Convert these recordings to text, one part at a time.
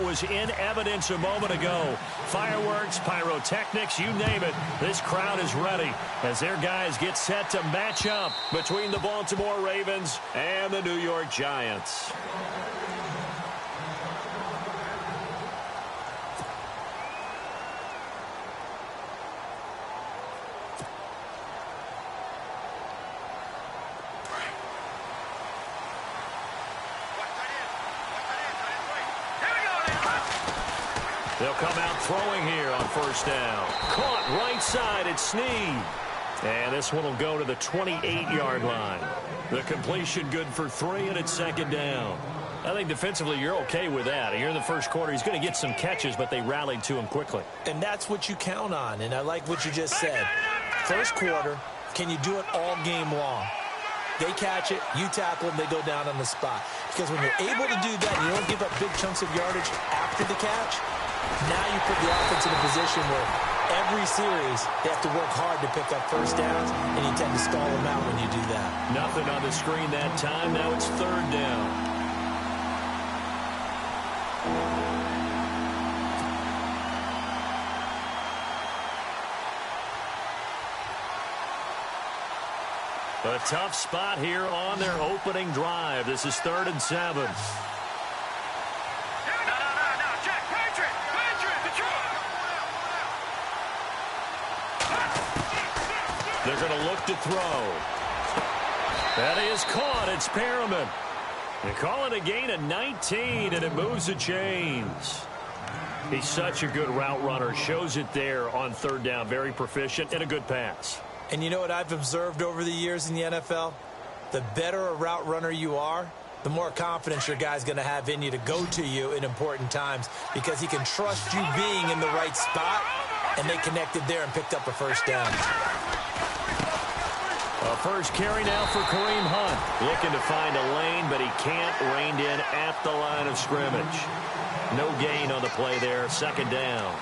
that was in evidence a moment ago. Fireworks, pyrotechnics, you name it. This crowd is ready as their guys get set to match up between the Baltimore Ravens and the New York Giants. They'll come out throwing here on first down. Caught right side at Snead. And this one will go to the 28-yard line. The completion good for 3, and it's second down. I think defensively you're okay with that. Here in the first quarter, he's going to get some catches, but they rallied to him quickly. And that's what you count on, and I like what you just said. First quarter, can you do it all game long? They catch it, you tackle them, they go down on the spot. Because when you're able to do that, you don't give up big chunks of yardage after the catch. Now you put the offense in a position where every series they have to work hard to pick up first downs, and you tend to stall them out when you do that. Nothing on the screen that time. Now it's third down. A tough spot here on their opening drive. This is 3rd and 7. They're going to look to throw. That is caught. It's Perriman. They call it a gain of 19, and it moves the chains. He's such a good route runner. Shows it there on 3rd down. Very proficient and a good pass. And you know what I've observed over the years in the NFL? The better a route runner you are, the more confidence your guy's going to have in you to go to you in important times because he can trust you being in the right spot, and they connected there and picked up a first down. A first carry now for Kareem Hunt. Looking to find a lane, but he can't. Reined in at the line of scrimmage. No gain on the play there. Second down.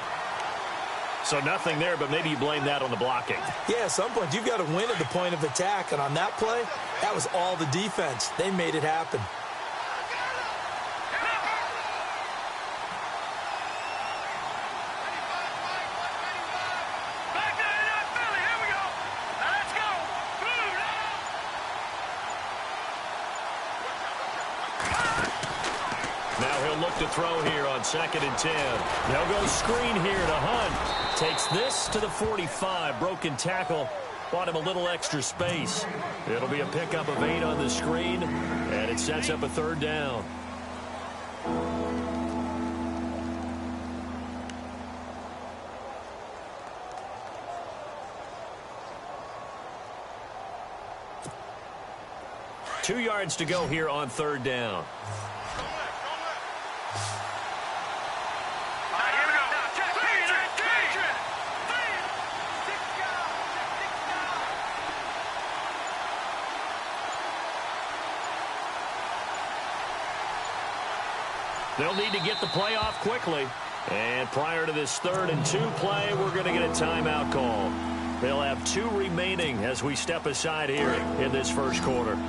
So nothing there, but maybe you blame that on the blocking. Yeah, at some point, you've got to win at the point of attack. And on that play, that was all the defense. They made it happen. To throw here on 2nd and 10. They'll go screen here to Hunt. Takes this to the 45. Broken tackle. Bought him a little extra space. It'll be a pickup of 8 on the screen, and it sets up a 3rd down. Two yards to go here on 3rd down. They'll need to get the play off quickly. And prior to this 3rd and 2 play, we're going to get a timeout call. They'll have 2 remaining as we step aside here in this first quarter. Let's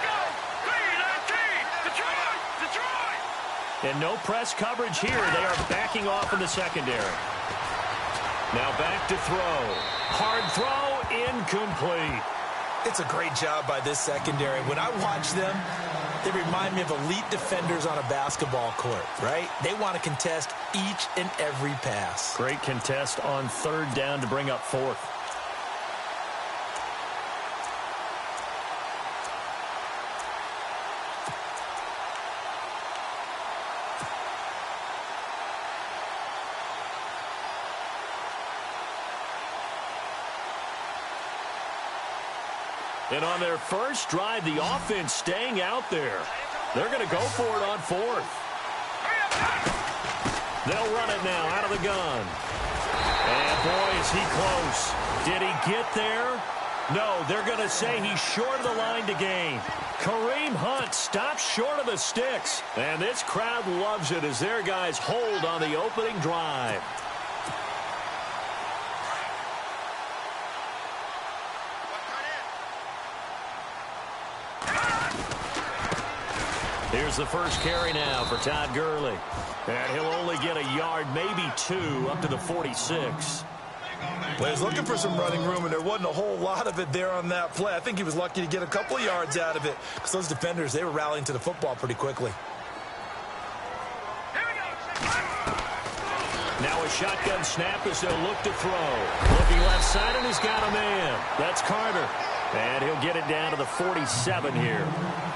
go! Detroit! And no press coverage here. They are backing off in the secondary. Now back to throw. Hard throw, incomplete. It's a great job by this secondary. When I watch them, they remind me of elite defenders on a basketball court, right? They want to contest each and every pass. Great contest on 3rd down to bring up 4th. And on their first drive, the offense staying out there. They're going to go for it on 4th. They'll run it now out of the gun. And boy, is he close. Did he get there? No, they're going to say he's short of the line to gain. Kareem Hunt stops short of the sticks. And this crowd loves it as their guys hold on the opening drive. Here's the first carry now for Todd Gurley. And he'll only get a yard, maybe 2, up to the 46. Well, he's looking for some running room, and there wasn't a whole lot of it there on that play. I think he was lucky to get a couple of yards out of it because those defenders, they were rallying to the football pretty quickly. Now a shotgun snap as they'll look to throw. Looking left side, and he's got a man. That's Carter. And he'll get it down to the 47 here.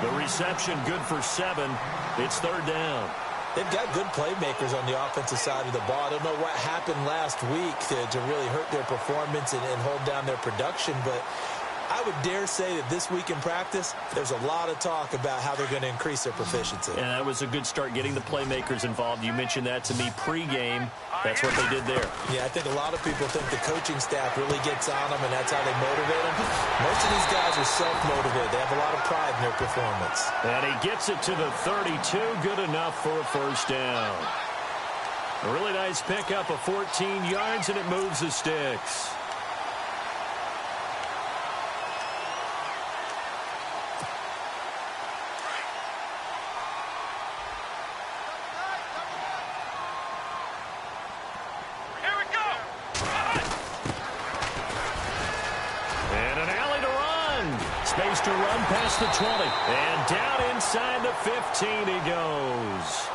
The reception good for 7. It's 3rd down. They've got good playmakers on the offensive side of the ball. I don't know what happened last week to really hurt their performance and hold down their production, but I would dare say that this week in practice, there's a lot of talk about how they're going to increase their proficiency. And that was a good start, getting the playmakers involved. You mentioned that to me pregame. That's what they did there. Yeah, I think a lot of people think the coaching staff really gets on them, and that's how they motivate them. Most of these guys are self-motivated. They have a lot of pride in their performance. And he gets it to the 32. Good enough for a first down. A really nice pickup of 14 yards, and it moves the sticks. To run past the 20. And down inside the 15 he goes.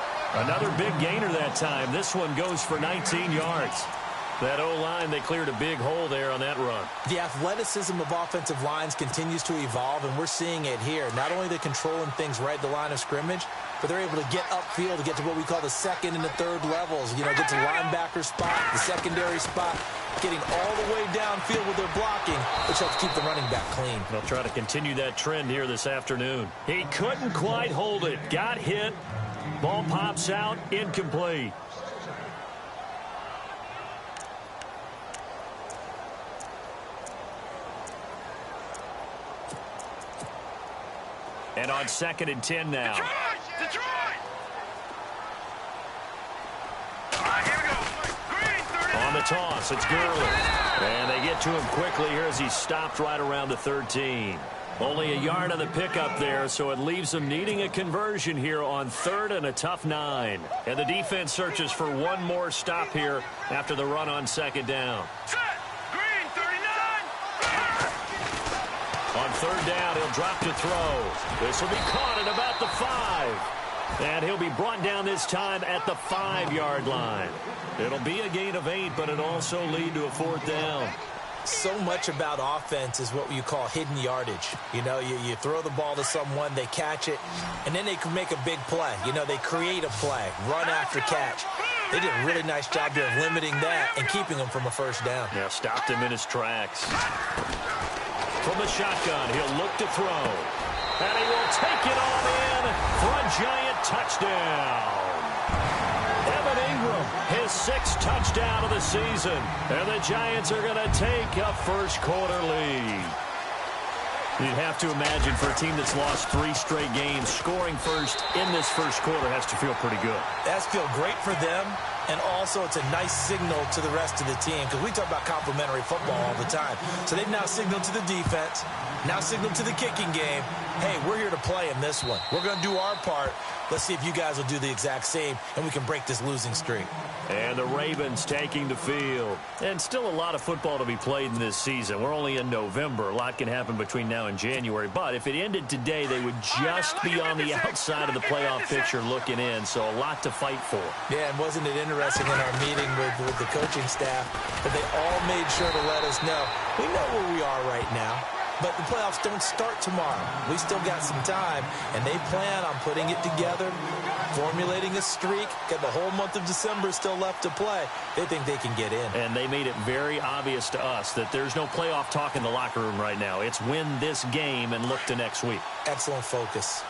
Another big gainer that time. This one goes for 19 yards. That O-line, they cleared a big hole there on that run. The athleticism of offensive lines continues to evolve, and we're seeing it here. Not only are they controlling things right at the line of scrimmage, but they're able to get upfield to get to what we call the 2nd and the 3rd levels. You know, get to linebacker spot, the secondary spot, getting all the way downfield with their blocking, which helps keep the running back clean. They'll try to continue that trend here this afternoon. He couldn't quite hold it. Got hit. Ball pops out. Incomplete. And on 2nd and 10 now. Detroit! All right, here we go. Green, on the toss, it's Gurley. And they get to him quickly here as he's stopped right around the 13. Only a yard on the pickup there, so it leaves them needing a conversion here on 3rd and a tough 9. And the defense searches for one more stop here after the run on 2nd down. Set. Green, 39. On 3rd down, he'll drop to throw. This will be caught at about the 5. And he'll be brought down this time at the 5-yard line. It'll be a gain of 8, but it'll also lead to a 4th down. So much about offense is what you call hidden yardage. You know, you throw the ball to someone, they catch it, and then they can make a big play. You know, they create a play, run after catch. They did a really nice job there of limiting that and keeping him from a first down. Yeah, stopped him in his tracks. From the shotgun, he'll look to throw. And he will take it on in for a giant touchdown. Evan Ingram, his 6th touchdown of the season. And the Giants are going to take a first-quarter lead. You'd have to imagine for a team that's lost 3 straight games, scoring first in this first quarter has to feel pretty good. That's feel great for them, and also it's a nice signal to the rest of the team because we talk about complementary football all the time. So they've now signaled to the defense, now signaled to the kicking game, hey, we're here to play in this one. We're going to do our part. Let's see if you guys will do the exact same, and we can break this losing streak. And the Ravens taking the field. And still a lot of football to be played in this season. We're only in November. A lot can happen between now and January. But if it ended today, they would just be on the outside of the playoff picture looking in. So a lot to fight for. Yeah, and wasn't it interesting in our meeting with the coaching staff that they all made sure to let us know, we know where we are right now. But the playoffs don't start tomorrow. We still got some time, and they plan on putting it together, formulating a streak. Got the whole month of December still left to play. They think they can get in. And they made it very obvious to us that there's no playoff talk in the locker room right now. It's win this game and look to next week. Excellent focus.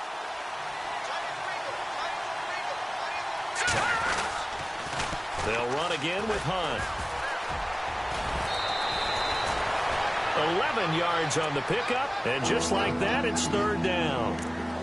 They'll run again with Hunt. 11 yards on the pickup, and just like that, it's 3rd down.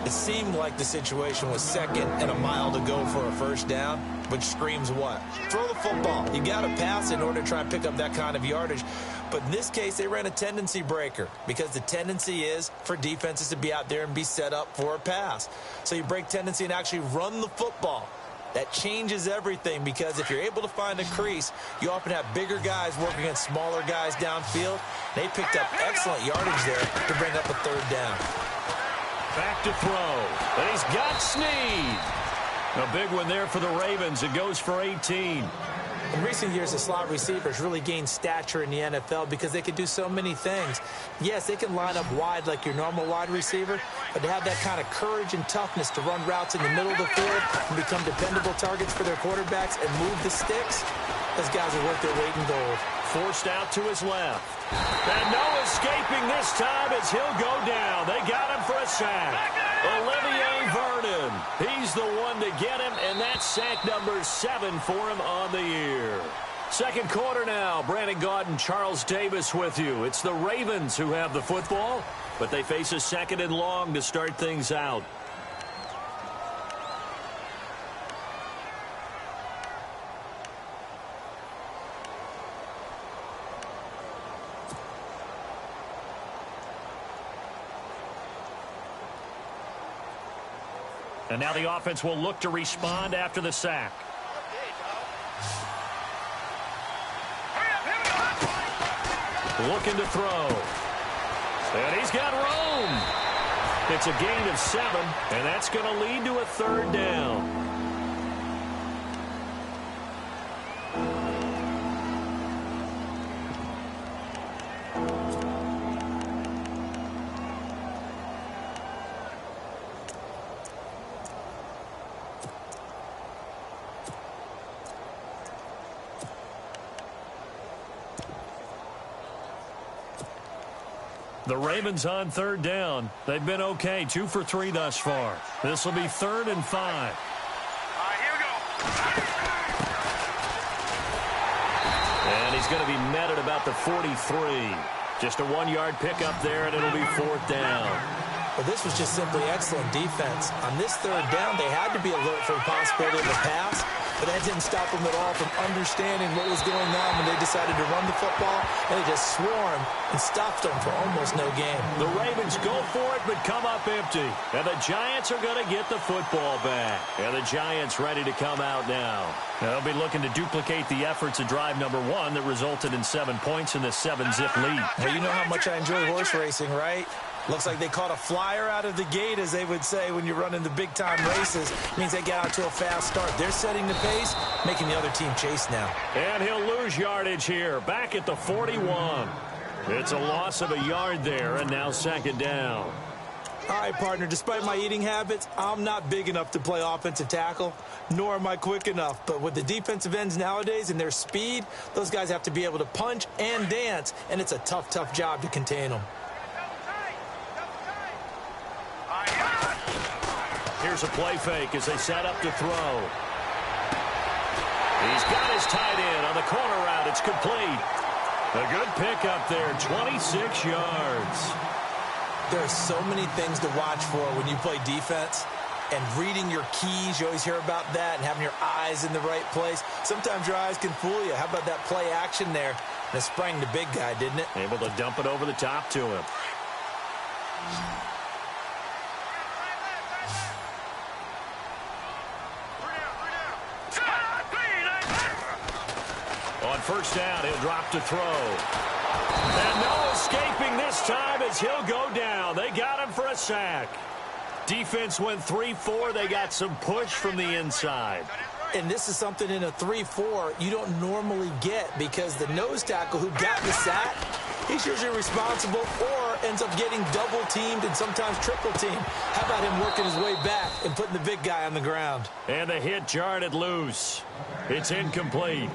It seemed like the situation was 2nd and a mile to go for a first down, which screams what? Throw the football. You got to pass in order to try and pick up that kind of yardage. But in this case, they ran a tendency breaker because the tendency is for defenses to be out there and be set up for a pass. So you break tendency and actually run the football. That changes everything because if you're able to find a crease, you often have bigger guys working against smaller guys downfield. They picked up excellent yardage there to bring up a third down. Back to throw. And he's got Snead. A big one there for the Ravens. It goes for 18. In recent years, the slot receivers really gained stature in the NFL because they can do so many things. Yes, they can line up wide like your normal wide receiver, but to have that kind of courage and toughness to run routes in the middle of the field and become dependable targets for their quarterbacks and move the sticks, those guys are worth their weight in gold. Forced out to his left. And no escaping this time as he'll go down. They got him for a sack. Olivier Vernon. He's the one to get him, and that's sack number 7 for him on the year. Second quarter now. Brandon Gaudin, Charles Davis with you. It's the Ravens who have the football, but they face a second and long to start things out. And now the offense will look to respond after the sack. Looking to throw. And he's got room. It's a gain of 7, and that's going to lead to a third down. The Ravens on third down. They've been okay, 2 for 3 thus far. This will be 3rd and 5. Here we go. And he's going to be met at about the 43. Just a 1-yard pickup there, and it'll be 4th down. Well, this was just simply excellent defense. On this third down, they had to be alert for the possibility of a pass, but that didn't stop them at all from understanding what was going on when they decided to run the football, and they just swarmed and stopped them for almost no gain. The Ravens go for it, but come up empty. And the Giants are going to get the football back. And the Giants ready to come out now. They'll be looking to duplicate the efforts of drive number 1 that resulted in 7 points in the 7-zip lead. Well, you know how much I enjoy horse racing, right? Looks like they caught a flyer out of the gate, as they would say when you're running the big-time races. Means they get out to a fast start. They're setting the pace, making the other team chase now. And he'll lose yardage here, back at the 41. It's a loss of a yard there, and now 2nd down. All right, partner, despite my eating habits, I'm not big enough to play offensive tackle, nor am I quick enough. But with the defensive ends nowadays and their speed, those guys have to be able to punch and dance, and it's a tough, tough job to contain them. Here's a play fake as they set up to throw. He's got his tight end on the corner route. It's complete. A good pickup there, 26 yards. There are so many things to watch for when you play defense. And reading your keys, you always hear about that, and having your eyes in the right place. Sometimes your eyes can fool you. How about that play action there? And it sprang the big guy, didn't it? Able to dump it over the top to him. On first down, he'll drop to throw. And no escaping this time as he'll go down. They got him for a sack. Defense went 3-4. They got some push from the inside. And this is something in a 3-4 you don't normally get, because the nose tackle who got the sack, he's usually responsible or ends up getting double teamed and sometimes triple teamed. How about him working his way back and putting the big guy on the ground? And the hit jarred it loose. It's incomplete.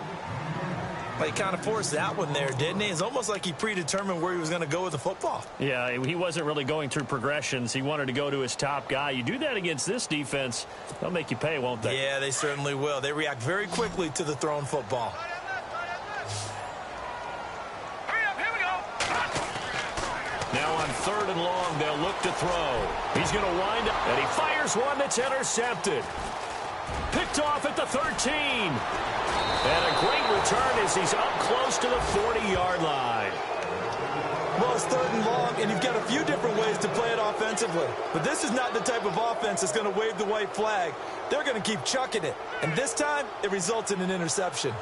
Well, he kind of forced that one there, didn't he? It's almost like he predetermined where he was going to go with the football. Yeah, he wasn't really going through progressions. He wanted to go to his top guy. You do that against this defense, they'll make you pay, won't they? Yeah, they certainly will. They react very quickly to the thrown football. Now on 3rd and long, they'll look to throw. He's going to wind up, and he fires one that's intercepted. Picked off at the 13. And a great return as he's up close to the 40-yard line. Well, it's 3rd and long, and you've got a few different ways to play it offensively. But this is not the type of offense that's going to wave the white flag. They're going to keep chucking it. And this time, it results in an interception.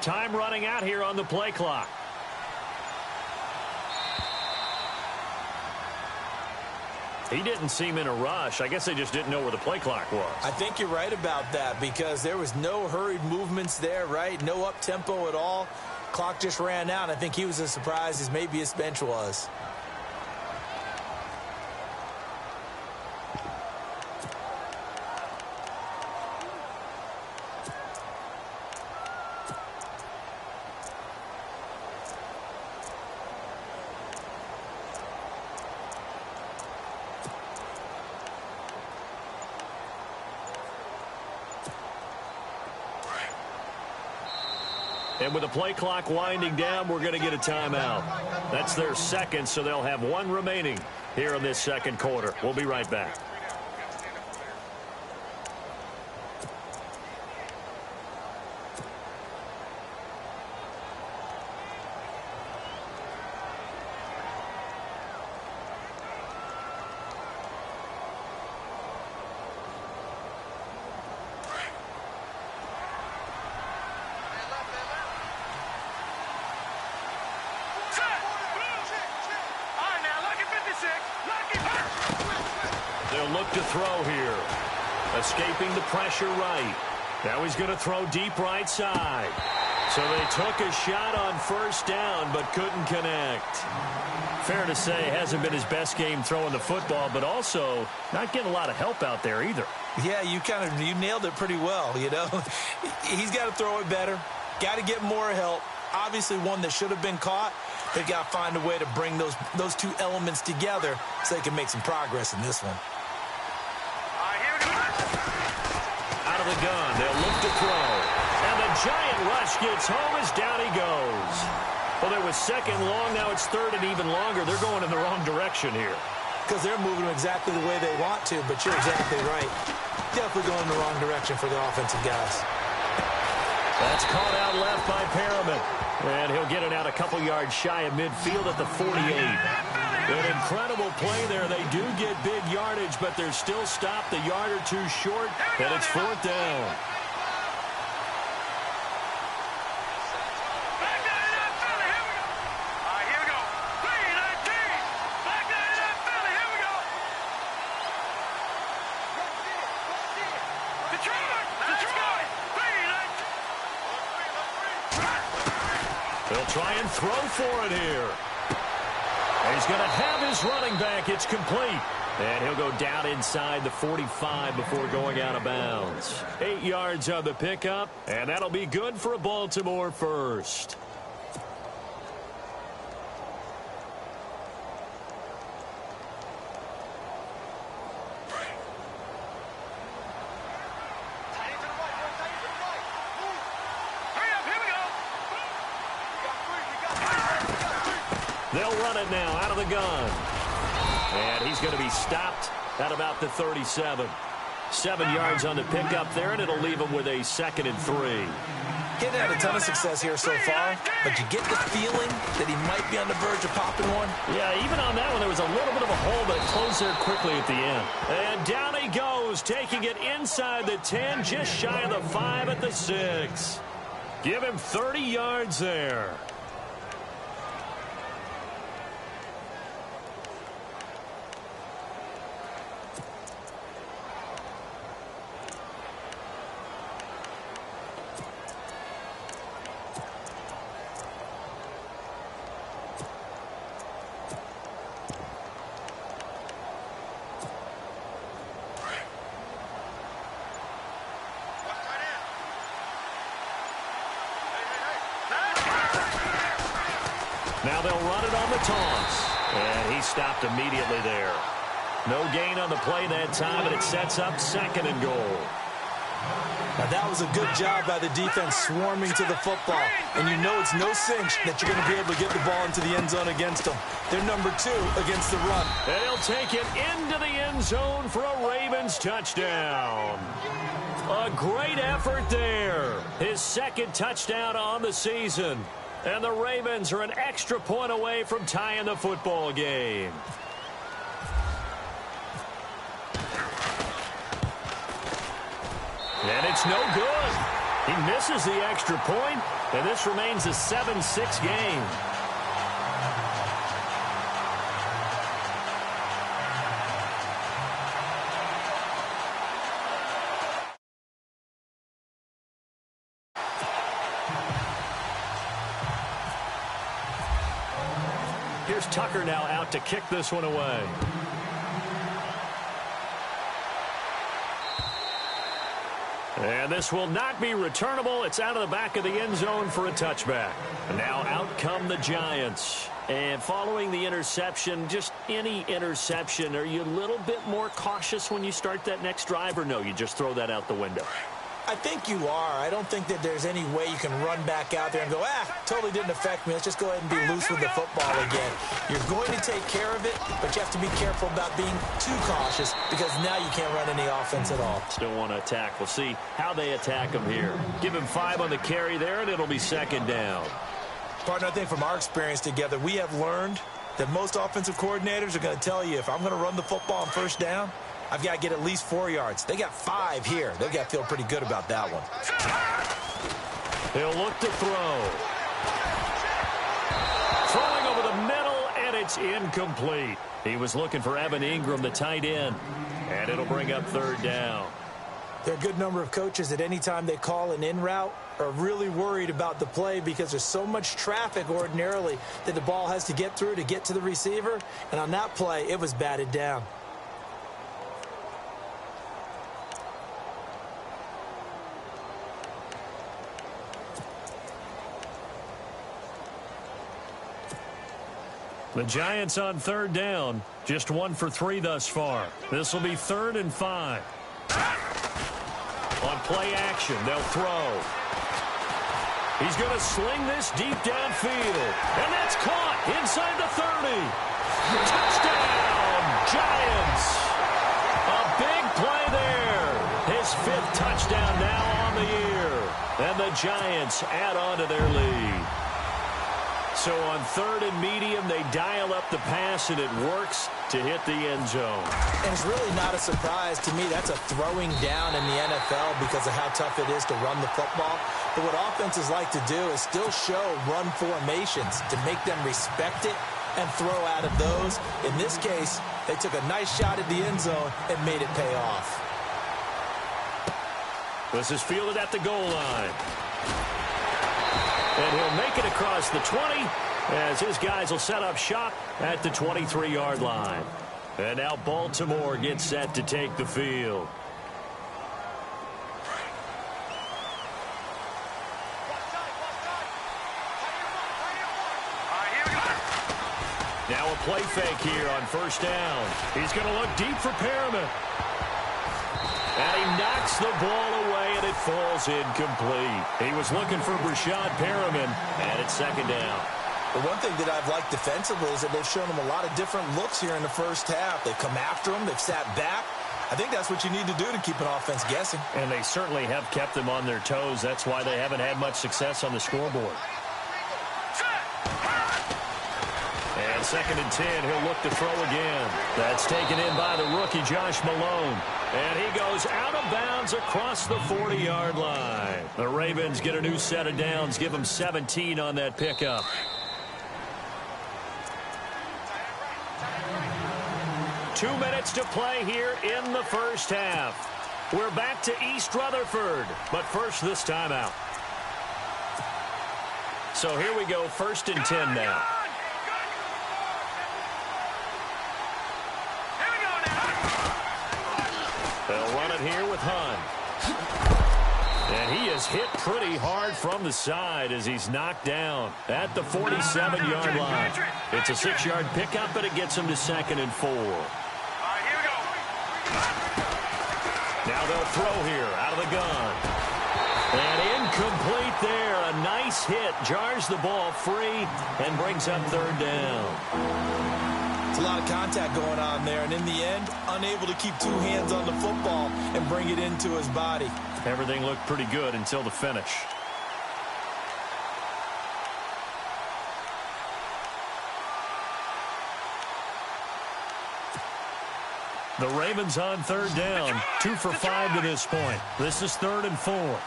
Time running out here on the play clock. He didn't seem in a rush. I guess they just didn't know where the play clock was. I think you're right about that because there was no hurried movements there, right? No up-tempo at all. Clock just ran out. I think he was as surprised as maybe his bench was. And with the play clock winding down, we're going to get a timeout. That's their second, so they'll have one remaining here in this second quarter. We'll be right back. They'll look to throw here. Escaping the pressure right. Now he's going to throw deep right side. So they took a shot on first down but couldn't connect. Fair to say, hasn't been his best game throwing the football, but also not getting a lot of help out there either. Yeah, you nailed it pretty well, you know. He's got to throw it better. Got to get more help. Obviously one that should have been caught. They've got to find a way to bring those two elements together so they can make some progress in this one. Out of the gun, they'll look to throw. And the giant rush gets home as down he goes. Well, there was second long, now it's third and even longer. They're going in the wrong direction here. Because they're moving exactly the way they want to, but you're exactly right. Definitely going in the wrong direction for the offensive guys. That's caught out left by Perriman. And he'll get it out a couple yards shy of midfield at the 48. An incredible play there. They do get big yardage, but they're still stopped a yard or two short, and it's 4th down. They'll try and throw for it here. He's going to have his running back. It's complete. And he'll go down inside the 45 before going out of bounds. 8 yards on the pickup, and that'll be good for a Baltimore first. They'll run it now out of the gun. And he's going to be stopped at about the 37. 7 yards on the pickup there, and it'll leave him with a 2nd and 3. He hadn't had a ton of success here so far, but you get the feeling that he might be on the verge of popping one. Yeah, even on that one, there was a little bit of a hole, but it closed there quickly at the end. And down he goes, taking it inside the 10, just shy of the 5 at the 6. Give him 30 yards there. Now they'll run it on the toss. And he stopped immediately there. No gain on the play that time, and it sets up 2nd and goal. Now that was a good job by the defense swarming to the football. And you know it's no cinch that you're going to be able to get the ball into the end zone against them. They're number 2 against the run. And he'll take it into the end zone for a Ravens touchdown. A great effort there. His 2nd touchdown on the season. And the Ravens are an extra point away from tying the football game. And it's no good. He misses the extra point, and this remains a 7-6 game. Here's Tucker now out to kick this one away. And this will not be returnable. It's out of the back of the end zone for a touchback. And now out come the Giants. And following the interception, just any interception, are you a little bit more cautious when you start that next drive, or no, you just throw that out the window? I think you are. I don't think that there's any way you can run back out there and go, totally didn't affect me. Let's just go ahead and be loose with the football again. You're going to take care of it, but you have to be careful about being too cautious because now you can't run any offense at all. Still want to attack. We'll see how they attack him here. Give him 5 on the carry there, and it'll be 2nd down. Partner, I think from our experience together, we have learned that most offensive coordinators are going to tell you, if I'm going to run the football on 1st down, I've got to get at least 4 yards. They got 5 here. They've got to feel pretty good about that one. He'll look to throw. Throwing over the middle, and it's incomplete. He was looking for Evan Ingram, the tight end, and it'll bring up 3rd down. There are a good number of coaches that any time they call an in route are really worried about the play because there's so much traffic ordinarily that the ball has to get through to get to the receiver. And on that play, it was batted down. The Giants on 3rd down. Just 1 for 3 thus far. This will be 3rd and 5. On play action, they'll throw. He's going to sling this deep downfield. And that's caught inside the 30. Touchdown, Giants. A big play there. His 5th touchdown now on the year. And the Giants add on to their lead. So on 3rd and medium, they dial up the pass, and it works to hit the end zone. And it's really not a surprise to me. That's a throwing down in the NFL because of how tough it is to run the football. But what offenses like to do is still show run formations to make them respect it and throw out of those. In this case, they took a nice shot at the end zone and made it pay off. This is fielded at the goal line. And he'll make it across the 20 as his guys will set up shop at the 23-yard line. And now Baltimore gets set to take the field. Now a play fake here on 1st down. He's going to look deep for Perriman. And he knocks the ball away, and it falls incomplete. He was looking for Brashad Perriman, and it's 2nd down. The one thing that I've liked defensively is that they've shown him a lot of different looks here in the 1st half. They've come after him. They've sat back. I think that's what you need to do to keep an offense guessing. And they certainly have kept them on their toes. That's why they haven't had much success on the scoreboard. And 2nd and 10, he'll look to throw again. That's taken in by the rookie, Josh Malone. And he goes out of bounds across the 40-yard line. The Ravens get a new set of downs, give them 17 on that pickup. Two minutes to play here in the 1st half. We're back to East Rutherford, but first this time out. So here we go, 1st and 10 now. They'll run it here with Hunt. And he is was hit pretty hard from the side as he's knocked down at the 47-yard line. It's a 6-yard pickup, but it gets him to 2nd and 4. All right, here we go. Now they'll throw here out of the gun. And incomplete there. A nice hit. Jars the ball free and brings up 3rd down. It's a lot of contact going on there, and in the end, unable to keep 2 hands on the football and bring it into his body. Everything looked pretty good until the finish. The Ravens on 3rd down. 2 for 5 to this point. This is 3rd and 4. All right,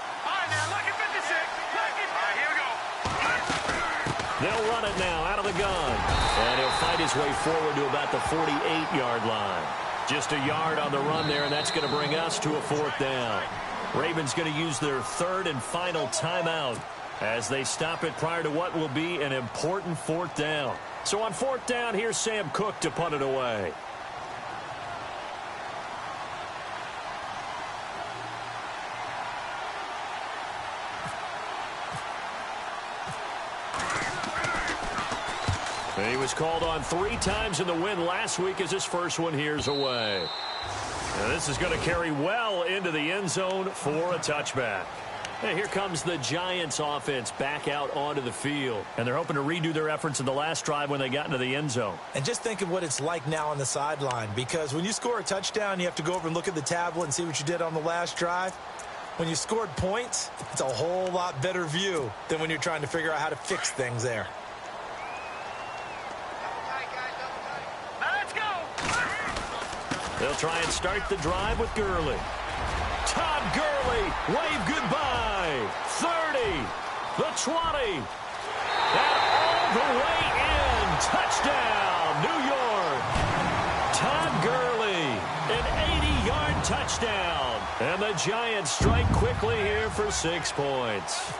now, look at 56. All right, here we go. They'll run it now out of the gun. And he'll fight his way forward to about the 48-yard line. Just a yard on the run there, and that's going to bring us to a 4th down. Ravens going to use their 3rd and final timeout as they stop it prior to what will be an important 4th down. So on 4th down, here's Sam Cook to punt it away. He was called on 3 times in the win last week as his first one here's away. And this is going to carry well into the end zone for a touchback. And here comes the Giants offense back out onto the field. And they're hoping to redo their efforts in the last drive when they got into the end zone. And just think of what it's like now on the sideline, because when you score a touchdown, you have to go over and look at the tablet and see what you did on the last drive. When you scored points, it's a whole lot better view than when you're trying to figure out how to fix things there. They'll try and start the drive with Gurley. Todd Gurley, wave goodbye. 30, the 20, and all the way in. Touchdown, New York. Todd Gurley, an 80-yard touchdown. And the Giants strike quickly here for 6 points.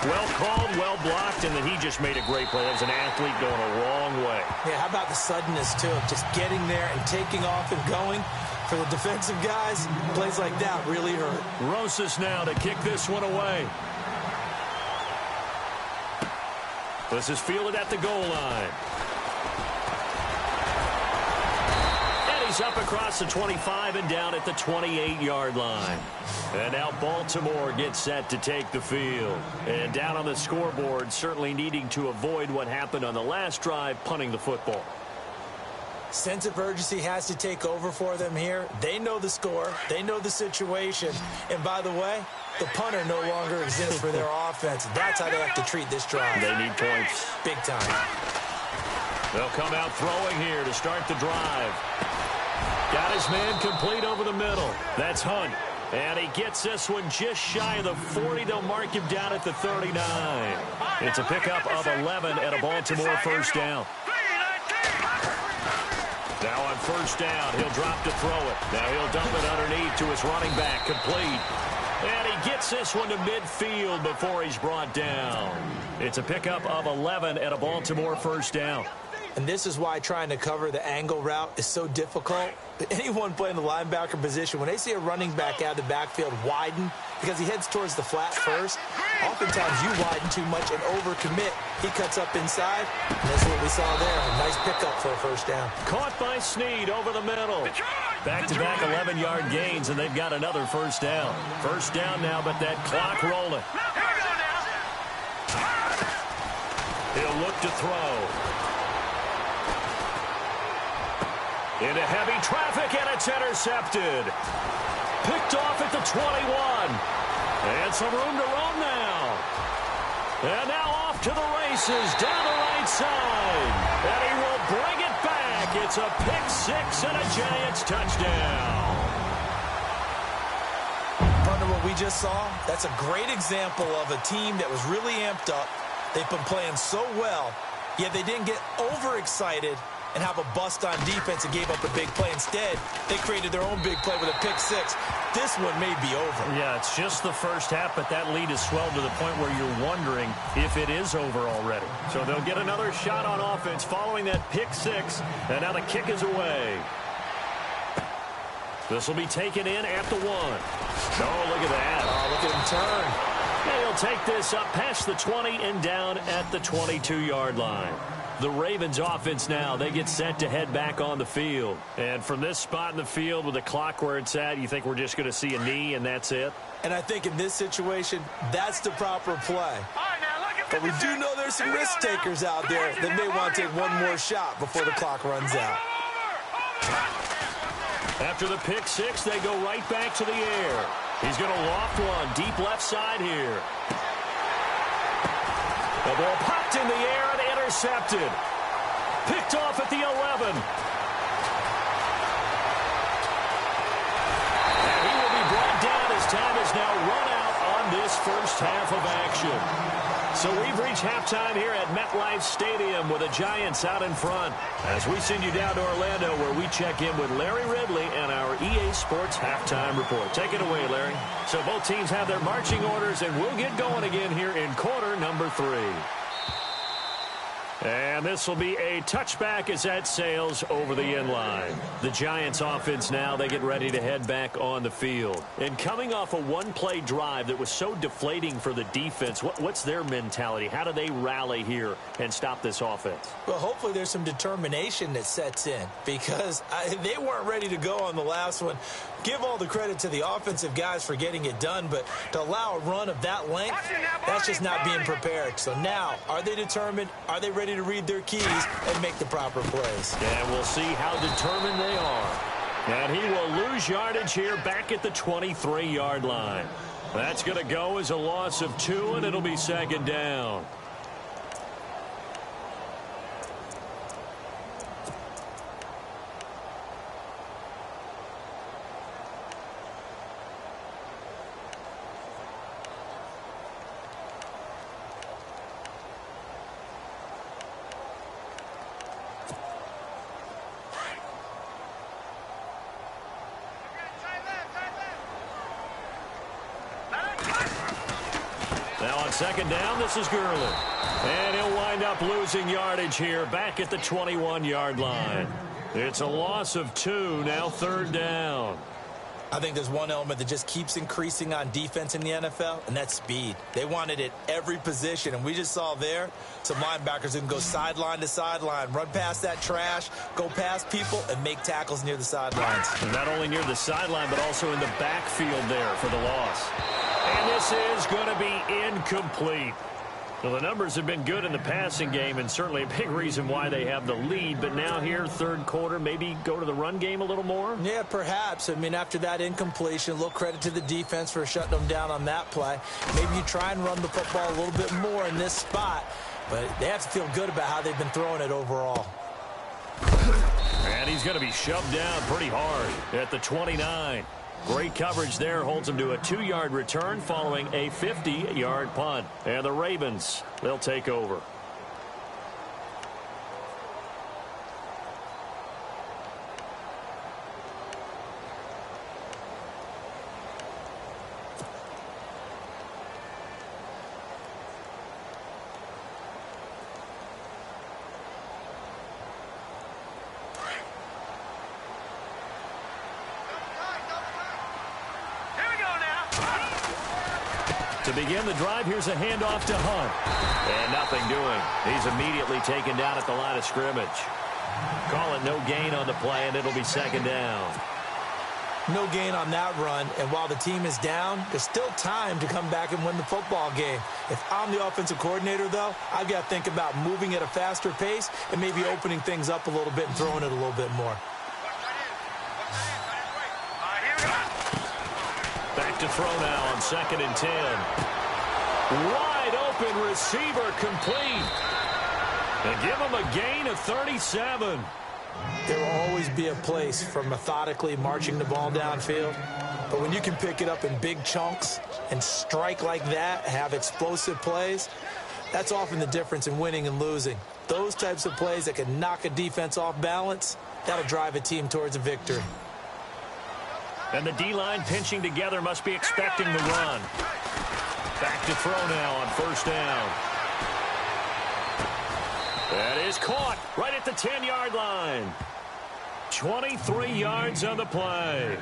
Well called, well blocked, and then he just made a great play. That was an athlete going a long way. Yeah, how about the suddenness, too, of just getting there and taking off and going? For the defensive guys, plays like that really hurt. Rosas now to kick this one away. This is fielded at the goal line. And he's up across the 25 and down at the 28-yard line. And now Baltimore gets set to take the field. And down on the scoreboard, certainly needing to avoid what happened on the last drive, punting the football. Sense of urgency has to take over for them here. They know the score. They know the situation. And by the way, the punter no longer exists for their offense. That's how they have to treat this drive. They need points. Big time. They'll come out throwing here to start the drive. Got his man complete over the middle. That's Hunt. And he gets this one just shy of the 40. They'll mark him down at the 39. It's a pickup of 11 and a Baltimore first down. Now on first down, he'll drop to throw it. Now he'll dump it underneath to his running back, complete. And he gets this one to midfield before he's brought down. It's a pickup of 11 and a Baltimore first down. And this is why trying to cover the angle route is so difficult. Anyone playing the linebacker position, when they see a running back out of the backfield widen because he heads towards the flat first, oftentimes you widen too much and overcommit. He cuts up inside, and that's what we saw there. A nice pickup for a first down. Caught by Snead over the middle. Back-to-back 11-yard gains, and they've got another first down. First down now, but that clock rolling. He'll look to throw. Into heavy traffic, and it's intercepted. Picked off at the 21. And some room to run now. And now off to the races, down the right side. And he will bring it back. It's a pick six and a Giants touchdown. Under what we just saw, that's a great example of a team that was really amped up. They've been playing so well, yet they didn't get overexcited and have a bust on defense and gave up a big play. Instead, they created their own big play with a pick six. This one may be over. Yeah, it's just the first half, but that lead has swelled to the point where you're wondering if it is over already. So they'll get another shot on offense following that pick six, and now the kick is away. This will be taken in at the 1. Oh, look at that. Oh, look at him turn. And he'll take this up past the 20 and down at the 22-yard line. The Ravens offense now, they get set to head back on the field. And from this spot in the field with the clock where it's at, you think we're just going to see a knee and that's it? And I think in this situation, that's the proper play. But we do know there's some risk takers out there that may want to take one more shot before the clock runs out. After the pick six, they go right back to the air. He's going to loft one deep left side here. The ball popped in the air and intercepted. Picked off at the 11. And he will be brought down as time is now run out on this first half of action. So we've reached halftime here at MetLife Stadium with the Giants out in front. As we send you down to Orlando where we check in with Larry Ridley and our EA Sports Halftime Report. Take it away, Larry. So both teams have their marching orders, and we'll get going again here in quarter number 3. And this will be a touchback as that sails over the end line. The Giants offense now, they get ready to head back on the field. And coming off a one-play drive that was so deflating for the defense, what's their mentality? How do they rally here and stop this offense? Well, hopefully there's some determination that sets in because they weren't ready to go on the last one. Give all the credit to the offensive guys for getting it done, but to allow a run of that length, that's just not being prepared. So now, are they determined? Are they ready to read their keys and make the proper plays? And we'll see how determined they are. And he will lose yardage here back at the 23-yard line. That's going to go as a loss of 2, and it'll be second down. Now on second down, this is Gurley. And he'll wind up losing yardage here back at the 21-yard line. It's a loss of 2, now third down. I think there's one element that just keeps increasing on defense in the NFL, and that's speed. They want it at every position, and we just saw there some linebackers who can go sideline to sideline, run past that trash, go past people, and make tackles near the sidelines. And not only near the sideline, but also in the backfield there for the loss. And this is going to be incomplete. Well, the numbers have been good in the passing game, and certainly a big reason why they have the lead. But now here, third quarter, maybe go to the run game a little more? Yeah, perhaps. I mean, after that incompletion, a little credit to the defense for shutting them down on that play. Maybe you try and run the football a little bit more in this spot. But they have to feel good about how they've been throwing it overall. And he's going to be shoved down pretty hard at the 29. Great coverage there, holds him to a 2-yard return following a 50-yard punt. And the Ravens, they'll take over. To begin the drive, here's a handoff to Hunt. And nothing doing. He's immediately taken down at the line of scrimmage. Call it no gain on the play, and it'll be second down. No gain on that run, and while the team is down, there's still time to come back and win the football game. If I'm the offensive coordinator, though, I've got to think about moving at a faster pace and maybe opening things up a little bit and throwing it a little bit more. Back to throw now on 2nd and 10. Wide open receiver complete. And give him a gain of 37. There will always be a place for methodically marching the ball downfield. But when you can pick it up in big chunks and strike like that, have explosive plays, that's often the difference in winning and losing. Those types of plays that can knock a defense off balance, that'll drive a team towards a victory. And the D-line pinching together must be expecting the run. Back to throw now on first down. That is caught right at the 10-yard line. 23 yards on the play.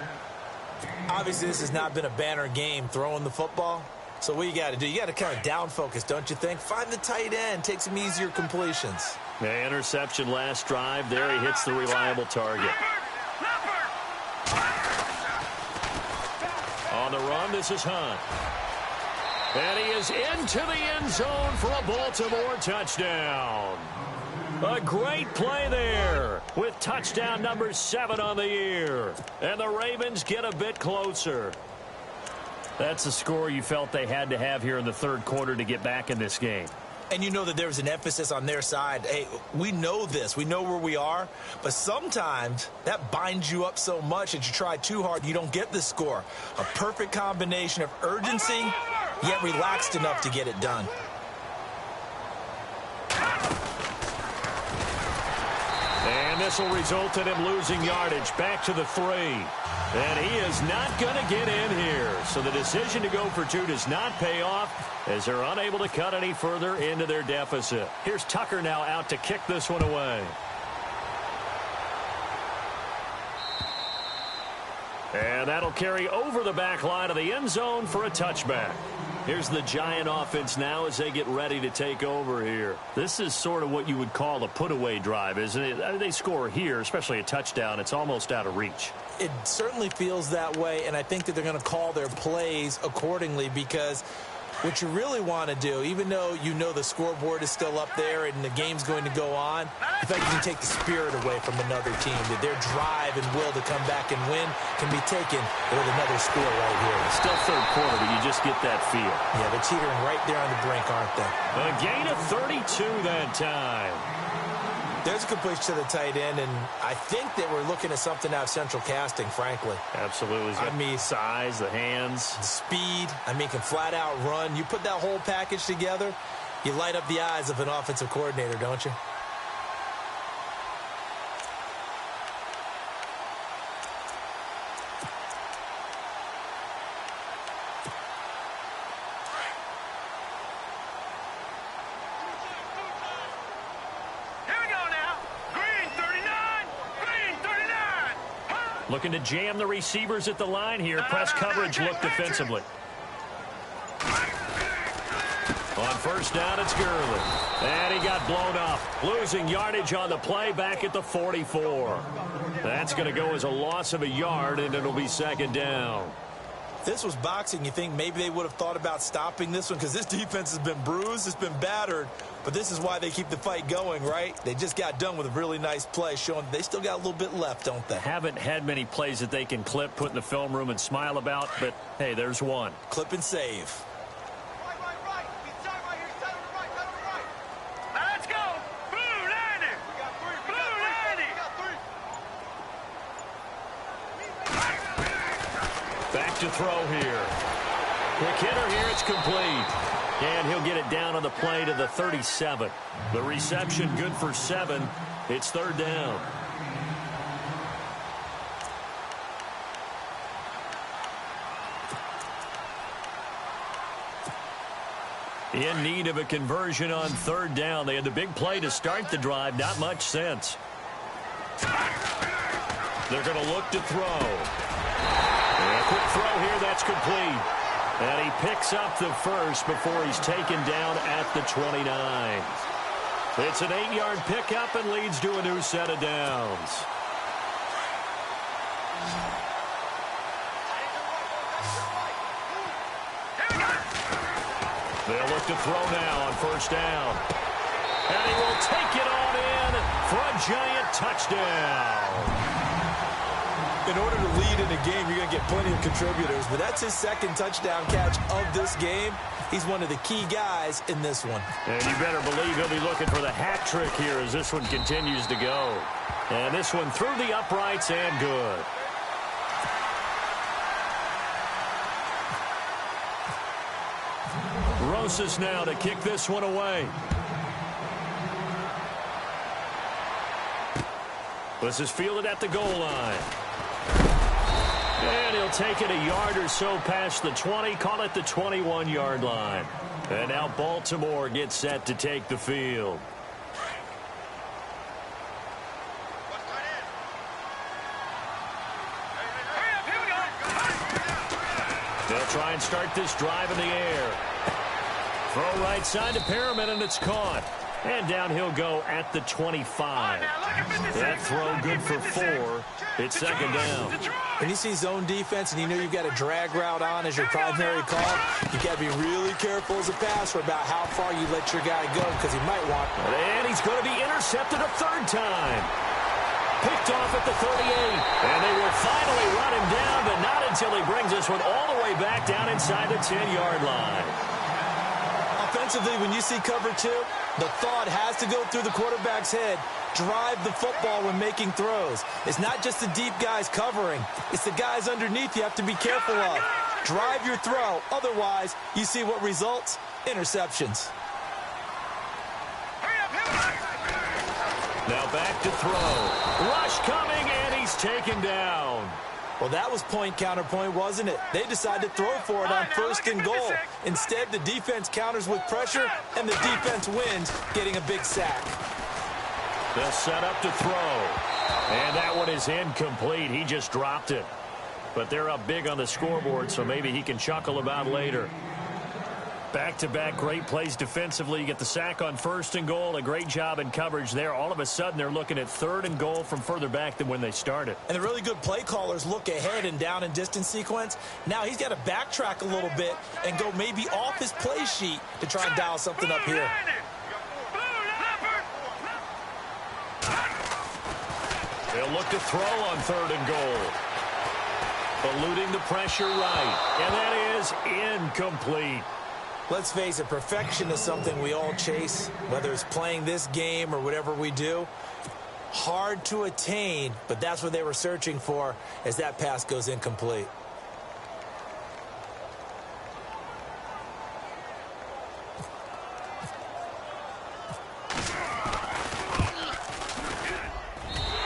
Obviously, this has not been a banner game throwing the football. So what you got to do, you got to kind of down focus, don't you think? Find the tight end, take some easier completions. The interception last drive. There he hits the reliable target. On the run, this is Hunt. And he is into the end zone for a Baltimore touchdown. A great play there with touchdown number 7 on the year. And the Ravens get a bit closer. That's the score you felt they had to have here in the third quarter to get back in this game. And you know that there's an emphasis on their side. Hey, we know this. We know where we are. But sometimes that binds you up so much that you try too hard, you don't get the score. A perfect combination of urgency, yet relaxed enough to get it done. And this will result in him losing yardage back to the 3. And he is not going to get in here. So the decision to go for 2 does not pay off as they're unable to cut any further into their deficit. Here's Tucker now out to kick this one away. And that'll carry over the back line of the end zone for a touchback. Here's the Giant offense now as they get ready to take over here. This is sort of what you would call a put-away drive, isn't it? I mean, they score here, especially a touchdown. It's almost out of reach. It certainly feels that way, and I think that they're going to call their plays accordingly because what you really want to do, even though you know the scoreboard is still up there and the game's going to go on, the fact you can take the spirit away from another team, that their drive and will to come back and win can be taken with another score right here. Still third quarter, but you just get that feel. Yeah, they're teetering right there on the brink, aren't they? A gain of 32 that time. There's a completion to the tight end, and I think that we're looking at something out of central casting, frankly. Absolutely. I mean, size, the hands. Speed. I mean, can flat out run. You put that whole package together, you light up the eyes of an offensive coordinator, don't you? Looking to jam the receivers at the line here. Press coverage look defensively. On first down, it's Gurley. And he got blown up. Losing yardage on the play back at the 44. That's going to go as a loss of a yard, and it'll be second down. This was boxing. You think maybe they would have thought about stopping this one because this defense has been bruised, it's been battered, but this is why they keep the fight going, right? They just got done with a really nice play showing they still got a little bit left, don't they? Haven't had many plays that they can clip, put in the film room, and smile about, but, hey, there's one. Clip and save. Right. Inside right here. Side on the right. Side on the right. Now let's go. Blue 90. We got 3. Blue 90. We got 3. Back to throw here. Quick hitter here. It's complete. And he'll get it down on the play to the 37. The reception good for 7. It's third down. In need of a conversion on third down. They had the big play to start the drive. Not much sense. They're going to look to throw. And a quick throw here. That's complete. And he picks up the first before he's taken down at the 29. It's an 8-yard pickup and leads to a new set of downs. They'll look to throw now on first down. And he will take it on in for a Giant touchdown. In order to lead in a game, you're going to get plenty of contributors, but that's his second touchdown catch of this game. He's one of the key guys in this one. And you better believe he'll be looking for the hat trick here as this one continues to go. And this one through the uprights and good. Rosas now to kick this one away. This is fielded at the goal line. And he'll take it a yard or so past the 20, call it the 21-yard line. And now Baltimore gets set to take the field. try and start this drive in the air. Throw right side to Perriman, and it's caught. And down he'll go at the 25. That throw good for 4. It's second down. When you see zone defense and you know you've got a drag route on as your primary call, you've got to be really careful as a passer about how far you let your guy go because he might want. And he's going to be intercepted a third time. Picked off at the 38. And they will finally run him down, but not until he brings this one all the way back down inside the 10-yard line. Offensively, when you see cover 2, the thought has to go through the quarterback's head. Drive the football when making throws. It's not just the deep guys covering. It's the guys underneath you have to be careful of. Drive your throw. Otherwise, you see what results? Interceptions. Now back to throw. Rush coming, and he's taken down. Well, that was point counterpoint, wasn't it? They decided to throw for it on first and goal. Instead, the defense counters with pressure, and the defense wins, getting a big sack. They'll set up to throw. And that one is incomplete. He just dropped it. But they're up big on the scoreboard, so maybe he can chuckle about later. Back-to-back great plays defensively. You get the sack on first and goal. A great job in coverage there. All of a sudden, they're looking at third and goal from further back than when they started. And the really good play callers look ahead and down and distance sequence. Now he's got to backtrack a little bit and go maybe off his play sheet to try and dial something up here. They'll look to throw on third and goal. Eluding the pressure right. And that is incomplete. Let's face it, perfection is something we all chase, whether it's playing this game or whatever we do. Hard to attain, but that's what they were searching for as that pass goes incomplete.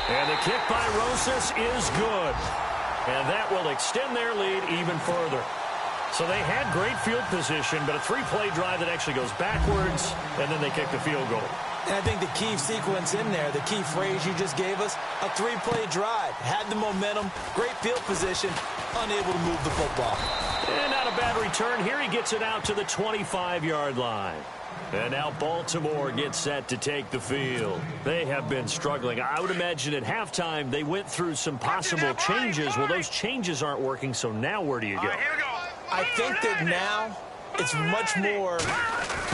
And the kick by Rosas is good. And that will extend their lead even further. So they had great field position, but a 3-play drive that actually goes backwards, and then they kick the field goal. And I think the key sequence in there, the key phrase you just gave us, a 3-play drive. Had the momentum, great field position, unable to move the football. And not a bad return. Here he gets it out to the 25-yard line. And now Baltimore gets set to take the field. They have been struggling. I would imagine at halftime they went through some possible changes. Well, those changes aren't working, so now where do you go? I think that now it's much more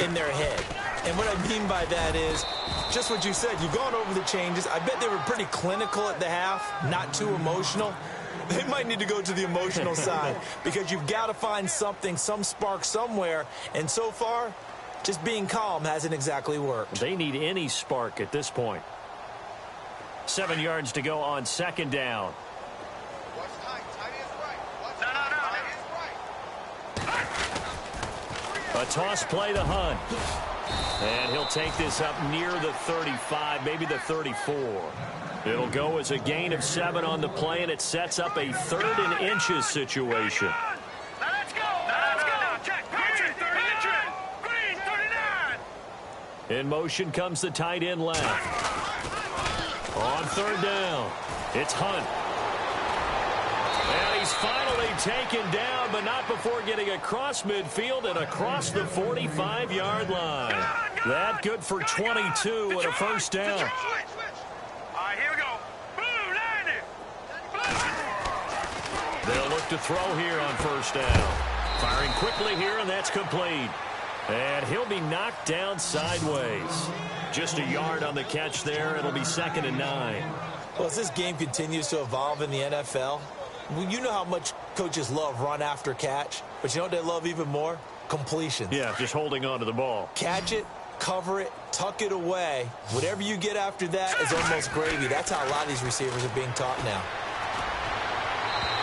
in their head. And what I mean by that is just what you said. You've gone over the changes. I bet they were pretty clinical at the half, not too emotional. They might need to go to the emotional side because you've got to find something, some spark somewhere. And so far, just being calm hasn't exactly worked. They need any spark at this point. 7 yards to go on second down. A toss play to Hunt. And he'll take this up near the 35, maybe the 34. It'll go as a gain of 7 on the play, and it sets up a 3rd and inches situation. In motion comes the tight end left. On third down, it's Hunt. And he's finally taken down, but not before getting across midfield and across the 45-yard line. That good for 22 and a first down. All right, here we go. They'll look to throw here on first down. Firing quickly here, and that's complete. And he'll be knocked down sideways. Just a yard on the catch there. It'll be 2nd and 9. Well, as this game continues to evolve in the NFL, you know how much coaches love run after catch, but you know what they love even more? Completions. Yeah, just holding on to the ball. Catch it, cover it, tuck it away. Whatever you get after that is almost gravy. That's how a lot of these receivers are being taught now.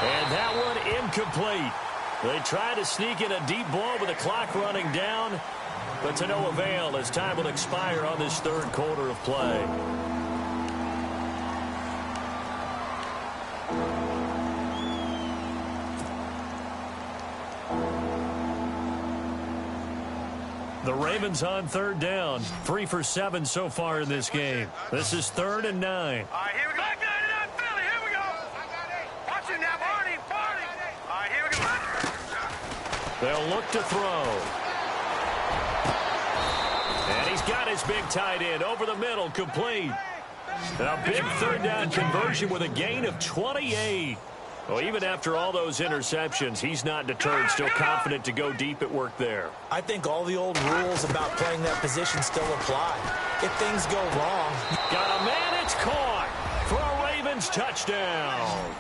And that one incomplete. They try to sneak in a deep ball with the clock running down, but to no avail as time will expire on this third quarter of play. The Ravens on third down. 3 for 7 so far in this game. This is 3rd and 9. All right, here we go. Philly, here we go. Watch it now, Barney. All right, here we go. They'll look to throw. And he's got his big tight end over the middle, complete. A big third down conversion with a gain of 28. Well, even after all those interceptions, he's not deterred, still confident to go deep at work there. I think all the old rules about playing that position still apply. If things go wrong. Got a man, it's caught for a Ravens touchdown.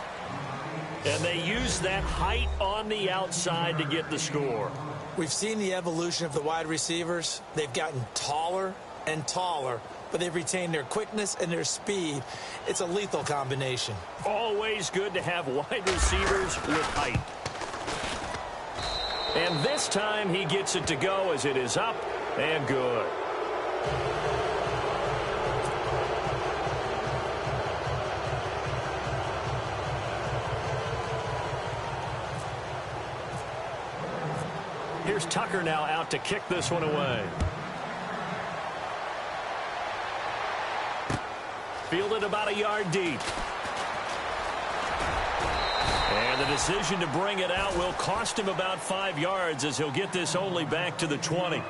And they use that height on the outside to get the score. We've seen the evolution of the wide receivers. They've gotten taller and taller, but they've retained their quickness and their speed. It's a lethal combination. Always good to have wide receivers with height. And this time he gets it to go as it is up and good. Here's Tucker now out to kick this one away. Fielded about a yard deep. And the decision to bring it out will cost him about 5 yards as he'll get this only back to the 20.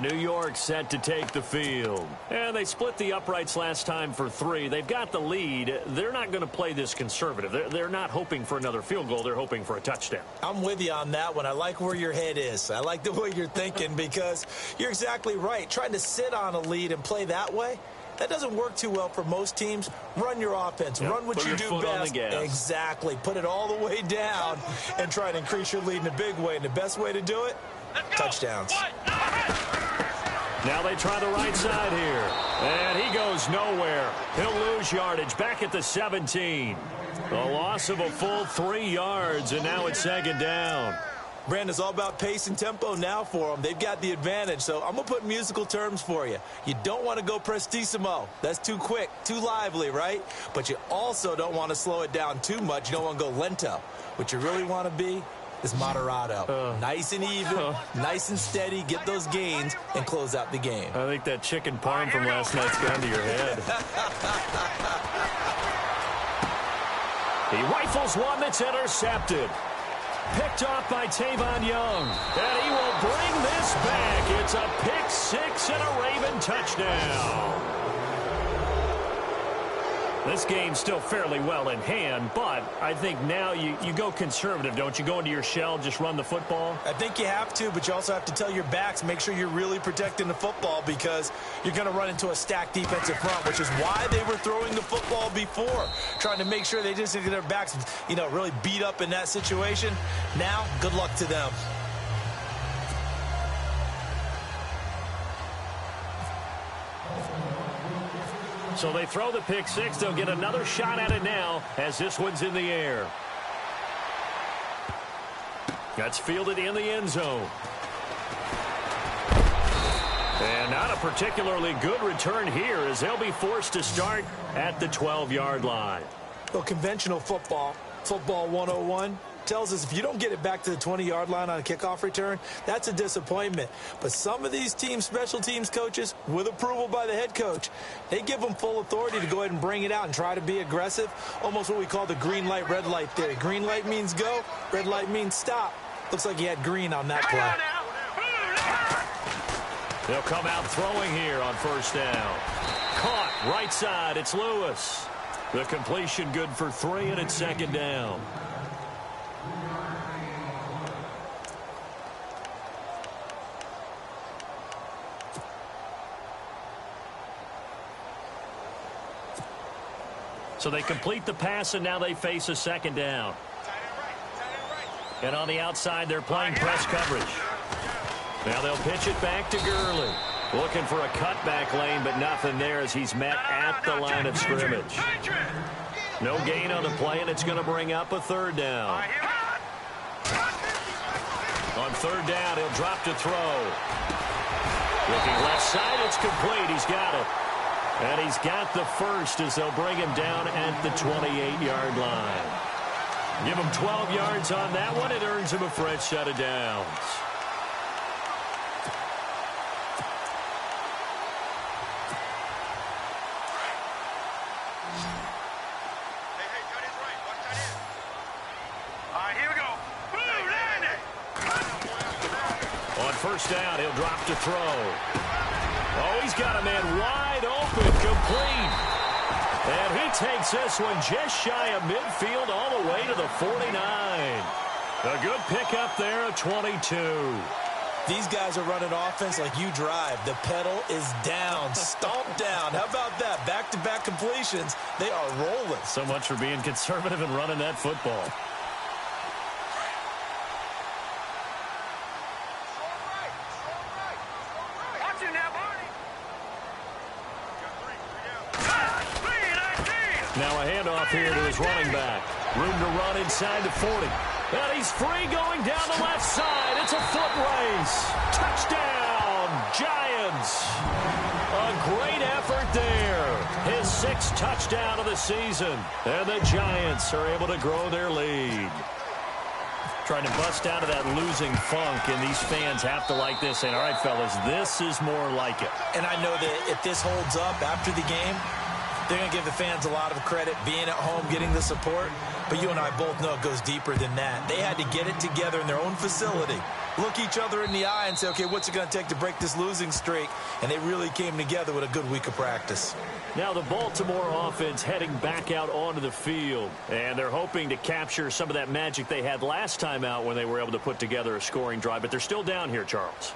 New York set to take the field. And they split the uprights last time for 3. They've got the lead. They're not going to play this conservative. They're not hoping for another field goal. They're hoping for a touchdown. I'm with you on that one. I like where your head is. I like the way you're thinking because you're exactly right. Trying to sit on a lead and play that way, that doesn't work too well for most teams. Run your offense. Yep. Run what you do best. Exactly. Put it all the way down and try to increase your lead in a big way. And the best way to do it, touchdowns. Now they try the right side here. And he goes nowhere. He'll lose yardage back at the 17. A loss of a full 3 yards, and now it's second down. Brandon, it's all about pace and tempo now for them. They've got the advantage, so I'm going to put musical terms for you. You don't want to go prestissimo. That's too quick, too lively, right? But you also don't want to slow it down too much. You don't want to go lento. What you really want to be is moderato. Nice and even, nice and steady, get those gains, and close out the game. I think that chicken parm from last night's gone to your head. He rifles one that's intercepted. Picked off by Tavon Young. And he will bring this back. It's a pick six and a Raven touchdown. This game's still fairly well in hand, but I think now you go conservative, don't you? Go into your shell, just run the football? I think you have to, but you also have to tell your backs, make sure you're really protecting the football because you're going to run into a stacked defensive front, which is why they were throwing the football before, trying to make sure they just get their backs, really beat up in that situation. Now, good luck to them. So they throw the pick six. They'll get another shot at it now as this one's in the air. That's fielded in the end zone. And not a particularly good return here as they'll be forced to start at the 12-yard line. Well, conventional football 101, tells us if you don't get it back to the 20-yard line on a kickoff return, that's a disappointment. But some of these teams, special teams coaches, with approval by the head coach, they give them full authority to go ahead and bring it out and try to be aggressive, almost what we call the green light, red light theory. Green light means go, red light means stop. Looks like he had green on that play. They'll come out throwing here on first down. Caught right side, it's Lewis. The completion good for 3, and it's second down. So they complete the pass, and now they face a second down. And on the outside, they're playing press coverage. Now they'll pitch it back to Gurley. Looking for a cutback lane, but nothing there as he's met at the line of scrimmage. No gain on the play, and it's going to bring up a third down. On third down, he'll drop to throw. Looking left side, it's complete. He's got it. And he's got the first as they'll bring him down at the 28-yard line. Give him 12 yards on that one. It earns him a fresh set of downs. first down. He'll drop to throw. Oh, he's got a man wide open, complete. And he takes this one just shy of midfield all the way to the 49. A good pickup there at 22. These guys are running offense like you drive. The pedal is down, stomped down. How about that? Back-to-back completions. They are rolling. So much for being conservative and running that football. Now a handoff here to his running back. Room to run inside the 40. And he's free going down the left side. It's a foot race. Touchdown, Giants. A great effort there. His 6th touchdown of the season. And the Giants are able to grow their lead. Trying to bust out of that losing funk, and these fans have to like this. And all right, fellas, this is more like it. And I know that if this holds up after the game, they're going to give the fans a lot of credit being at home, getting the support. But you and I both know it goes deeper than that. They had to get it together in their own facility, look each other in the eye and say, okay, what's it going to take to break this losing streak? And they really came together with a good week of practice. Now the Baltimore offense heading back out onto the field. And they're hoping to capture some of that magic they had last time out when they were able to put together a scoring drive. But they're still down here, Charles.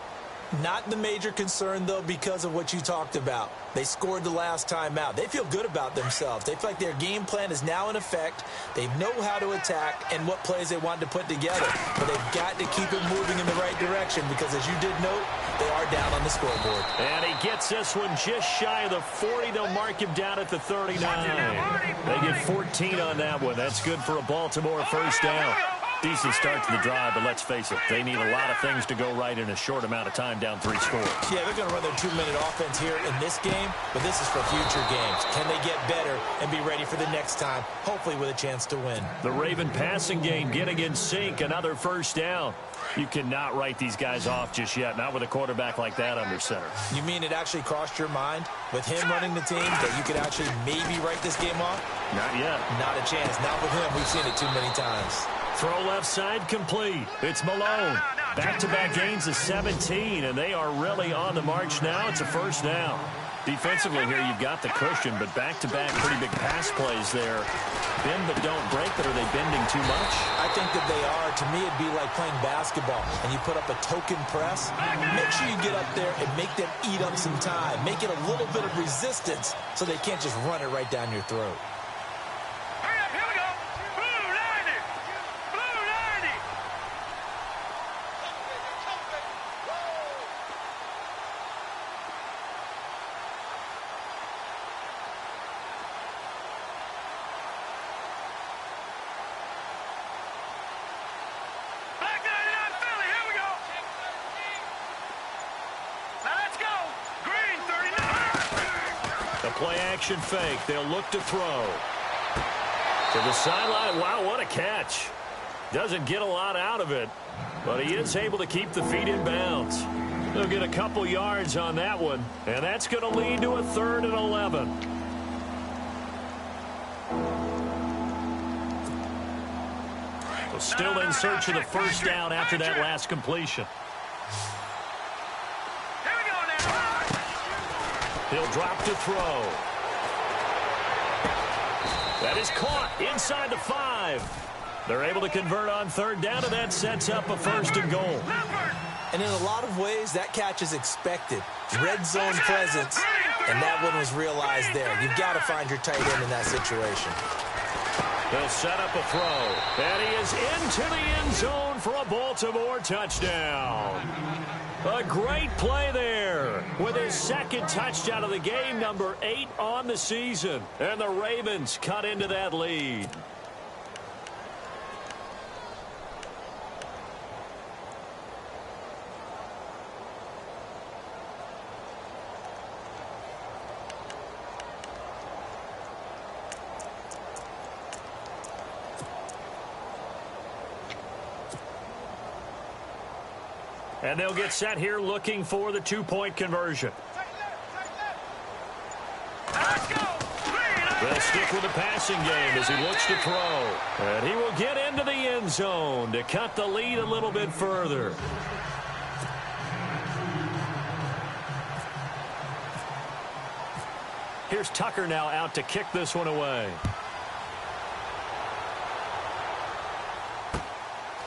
Not the major concern, though, because of what you talked about. They scored the last time out. They feel good about themselves. They feel like their game plan is now in effect. They know how to attack and what plays they want to put together. But they've got to keep it moving in the right direction because, as you did note, they are down on the scoreboard. And he gets this one just shy of the 40. They'll mark him down at the 39. They get 14 on that one. That's good for a Baltimore first down. Decent start to the drive, but let's face it, they need a lot of things to go right in a short amount of time down 3 scores. Yeah, they're going to run their 2-minute offense here in this game, but this is for future games. Can they get better and be ready for the next time, hopefully with a chance to win? The Raven passing game getting in sync, another first down. You cannot write these guys off just yet, not with a quarterback like that under center. You mean it actually crossed your mind with him running the team that you could actually maybe write this game off? Not yet. Not a chance. Not with him. We've seen it too many times. Throw left side complete. It's Malone. Back-to-back gains of 17, and they are really on the march now. It's a first down. Defensively here, you've got the cushion, but back-to-back pretty big pass plays there. Bend but don't break, but are they bending too much? I think that they are. To me, it'd be like playing basketball, and you put up a token press. Make sure you get up there and make them eat up some time. Make it a little bit of resistance so they can't just run it right down your throat. Play action fake. They'll look to throw. To the sideline. Wow, what a catch. Doesn't get a lot out of it, but he is able to keep the feet in bounds. They'll get a couple yards on that one, and that's going to lead to a 3rd and 11. Well, still in search of the first down after that last completion. He'll drop to throw. That is caught inside the 5. They're able to convert on 3rd down, and that sets up a 1st and goal. And in a lot of ways, that catch is expected. Red zone presence, and that one was realized there. You've got to find your tight end in that situation. They'll set up a throw. And he is into the end zone for a Baltimore touchdown. A great play there with his 2nd touchdown of the game, number 8 on the season. And the Ravens cut into that lead. And they'll get set here looking for the 2-point conversion. They'll stick with the passing game as he looks to throw. And he will get into the end zone to cut the lead a little bit further. Here's Tucker now out to kick this one away.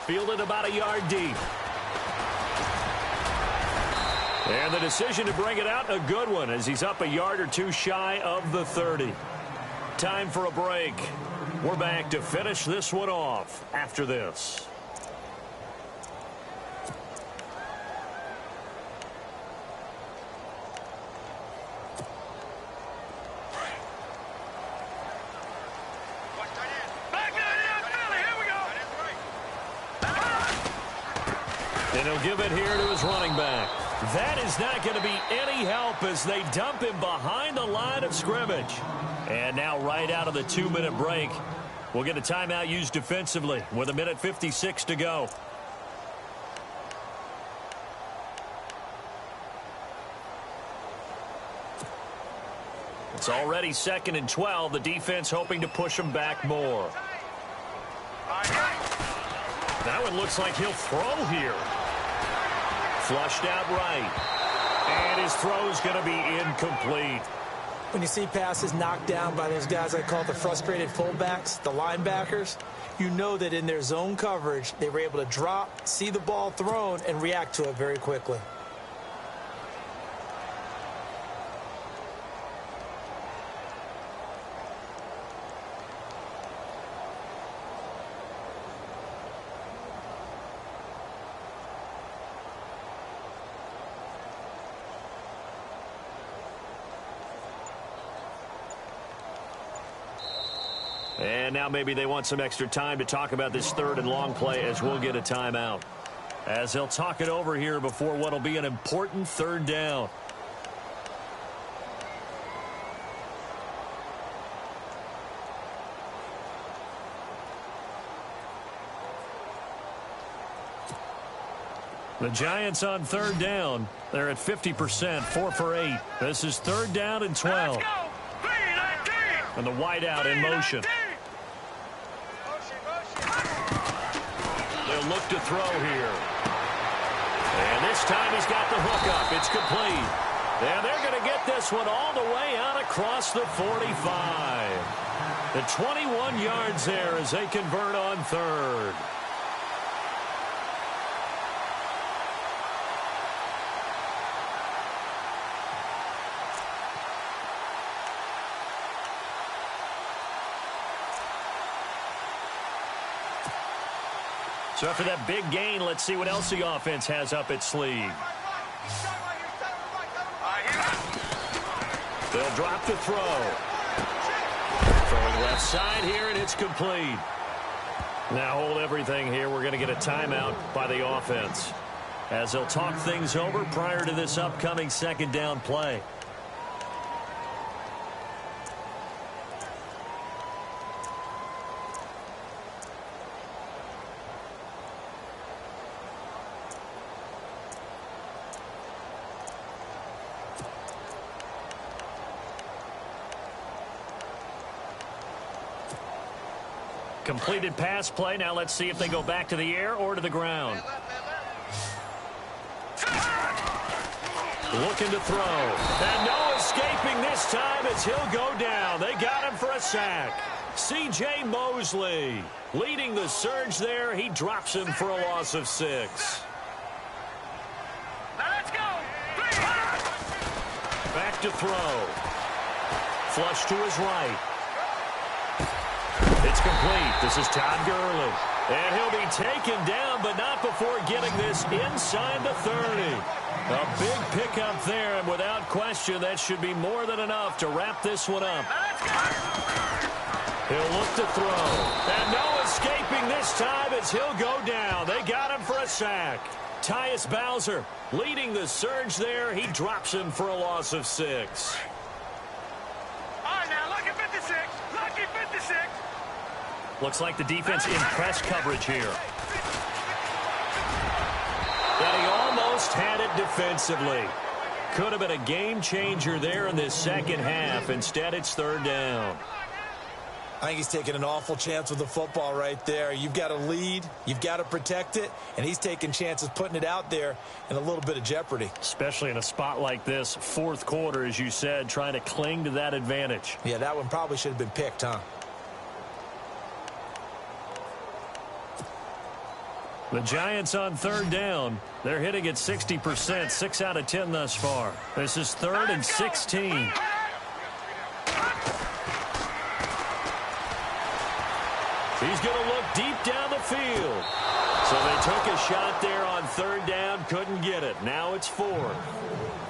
Fielded about a yard deep. And the decision to bring it out, a good one, as he's up a yard or two shy of the 30. Time for a break. We're back to finish this one off after this. And he'll give it here to his running back. That is not going to be any help as they dump him behind the line of scrimmage. And now right out of the 2-minute break, we'll get a timeout used defensively with 1:56 to go. It's already 2nd and 12. The defense hoping to push him back more. Now it looks like he'll throw here. Flushed out right. And his throw's going to be incomplete. When you see passes knocked down by those guys I call the frustrated fullbacks, the linebackers, you know that in their zone coverage, they were able to drop, see the ball thrown, and react to it very quickly. And now maybe they want some extra time to talk about this 3rd and long play as we'll get a timeout. As they'll talk it over here before what will be an important 3rd down. The Giants on 3rd down. They're at 50%, 4 for 8. This is 3rd down and 12. And the wideout in motion. They'll look to throw here. And this time he's got the hook up. It's complete. And they're going to get this one all the way out across the 45. The 21 yards there as they convert on 3rd. So after that big gain, let's see what else the offense has up its sleeve. They'll drop the throw. Throwing left side here, and it's complete. Now hold everything here. We're going to get a timeout by the offense, as they'll talk things over prior to this upcoming 2nd down play. Completed pass play. Now let's see if they go back to the air or to the ground. Looking to throw. And no escaping this time as he'll go down. They got him for a sack. C.J. Mosley leading the surge there. He drops him for a loss of 6. Let's go. Back to throw. Flush to his right. It's complete. This is Todd Gurley. And he'll be taken down, but not before getting this inside the 30. A big pickup there, and without question, that should be more than enough to wrap this one up. He'll look to throw. And no escaping this time as he'll go down. They got him for a sack. Tyus Bowser leading the surge there. He drops him for a loss of 6. All right, now, lucky 56. Lucky 56. Looks like the defense in press coverage here. And he almost had it defensively. Could have been a game changer there in this 2nd half. Instead, it's 3rd down. I think he's taking an awful chance with the football right there. You've got to lead, you've got to protect it, and he's taking chances putting it out there in a little bit of jeopardy. Especially in a spot like this, fourth quarter, as you said, trying to cling to that advantage. Yeah, that one probably should have been picked, huh? The Giants on third down. They're hitting at 60%, 6 out of 10 thus far. This is 3rd and 16. He's going to look deep down the field. So they took a shot there on third down, couldn't get it. Now it's 4.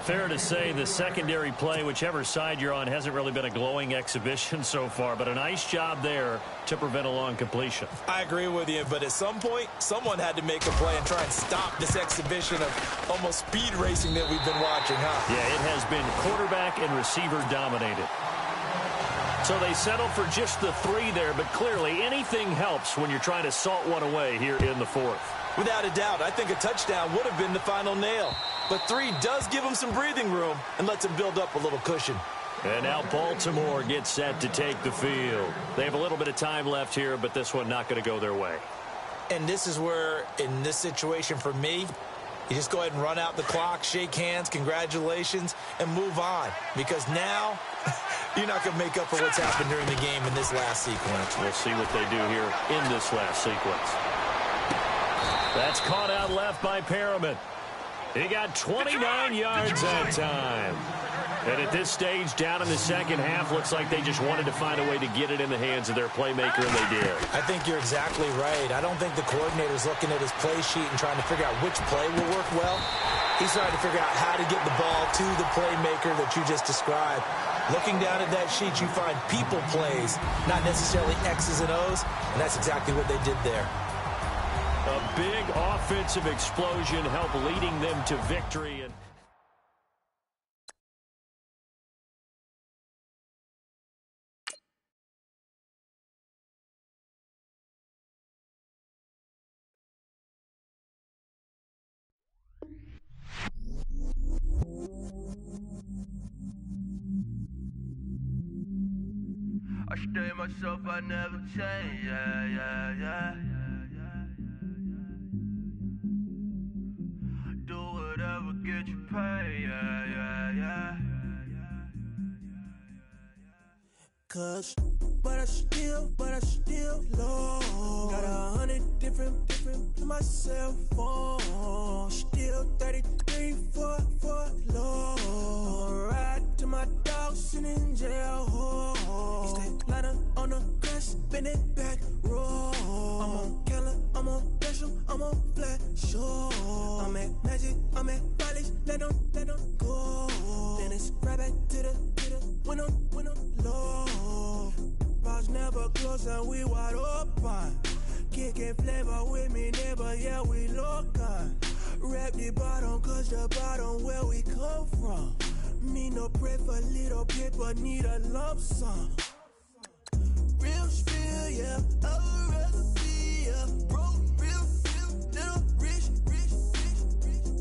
Fair to say the secondary play, whichever side you're on, hasn't really been a glowing exhibition so far, but a nice job there to prevent a long completion. I agree with you, but at some point, someone had to make a play and try and stop this exhibition of almost speed racing that we've been watching, huh? Yeah, it has been quarterback and receiver dominated. So they settle for just the 3 there, but clearly anything helps when you're trying to salt one away here in the 4th. Without a doubt, I think a touchdown would have been the final nail. But 3 does give him some breathing room and lets him build up a little cushion. And now Baltimore gets set to take the field. They have a little bit of time left here, but this one not going to go their way. And this is where, in this situation for me, you just go ahead and run out the clock, shake hands, congratulations, and move on. Because now, you're not going to make up for what's happened during the game in this last sequence. We'll see what they do here in this last sequence. That's caught out left by Perriman. He got 29 yards that time. And at this stage, down in the second half, looks like they just wanted to find a way to get it in the hands of their playmaker, and they did. I think you're exactly right. I don't think the coordinator's looking at his play sheet and trying to figure out which play will work well. He's trying to figure out how to get the ball to the playmaker that you just described. Looking down at that sheet, you find people plays, not necessarily X's and O's, and that's exactly what they did there. A big offensive explosion helped leading them to victory. I stay myself, I never change, yeah. Do whatever, get you paid, yeah. Cause, but I still low. Got 100 different in my cell phone. Still 33 for low. Ride to my dog sitting in jail. Stay lighter on the grass, spin it back, roll. I'm on Keller, I'm on Bishop, I'm on Flat Shore. I'm at Magic, I'm at Raleigh, let them go. Then it's right back to the when I'm low. Bars never close and we wide open. Kicking flavor with me, neighbor, yeah, we local. Rap the bottom, cause the bottom where we come from. Me no pray for little paper, need a lump sum. Real spill, yeah, I would rather be a broke, real, little rich.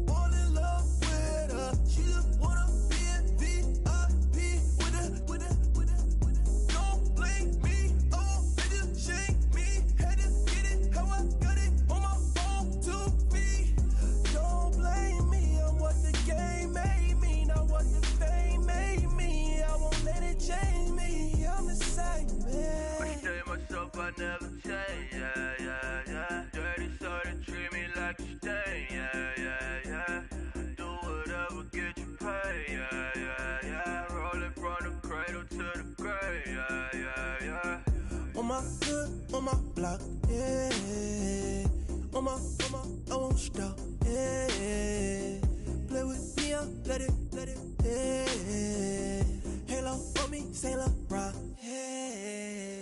Fall in love with her, she just wanna be a VIP with her. Don't blame me, oh, they just shake me. Had to get it, how I got it on my phone to me. Don't blame me, I'm what the game made me, not what the fame made me. I won't let it change me, I'm the same man. I stay myself, I never change, yeah. Dirty, so they treat me like a stain, yeah. Do whatever, get you paid, yeah. Rolling from the cradle to the grave, yeah. On my hood, on my block, yeah. On my, I won't stop, yeah. Play with me, I'll let it, yeah. Halo on me, Saint Laurent, yeah.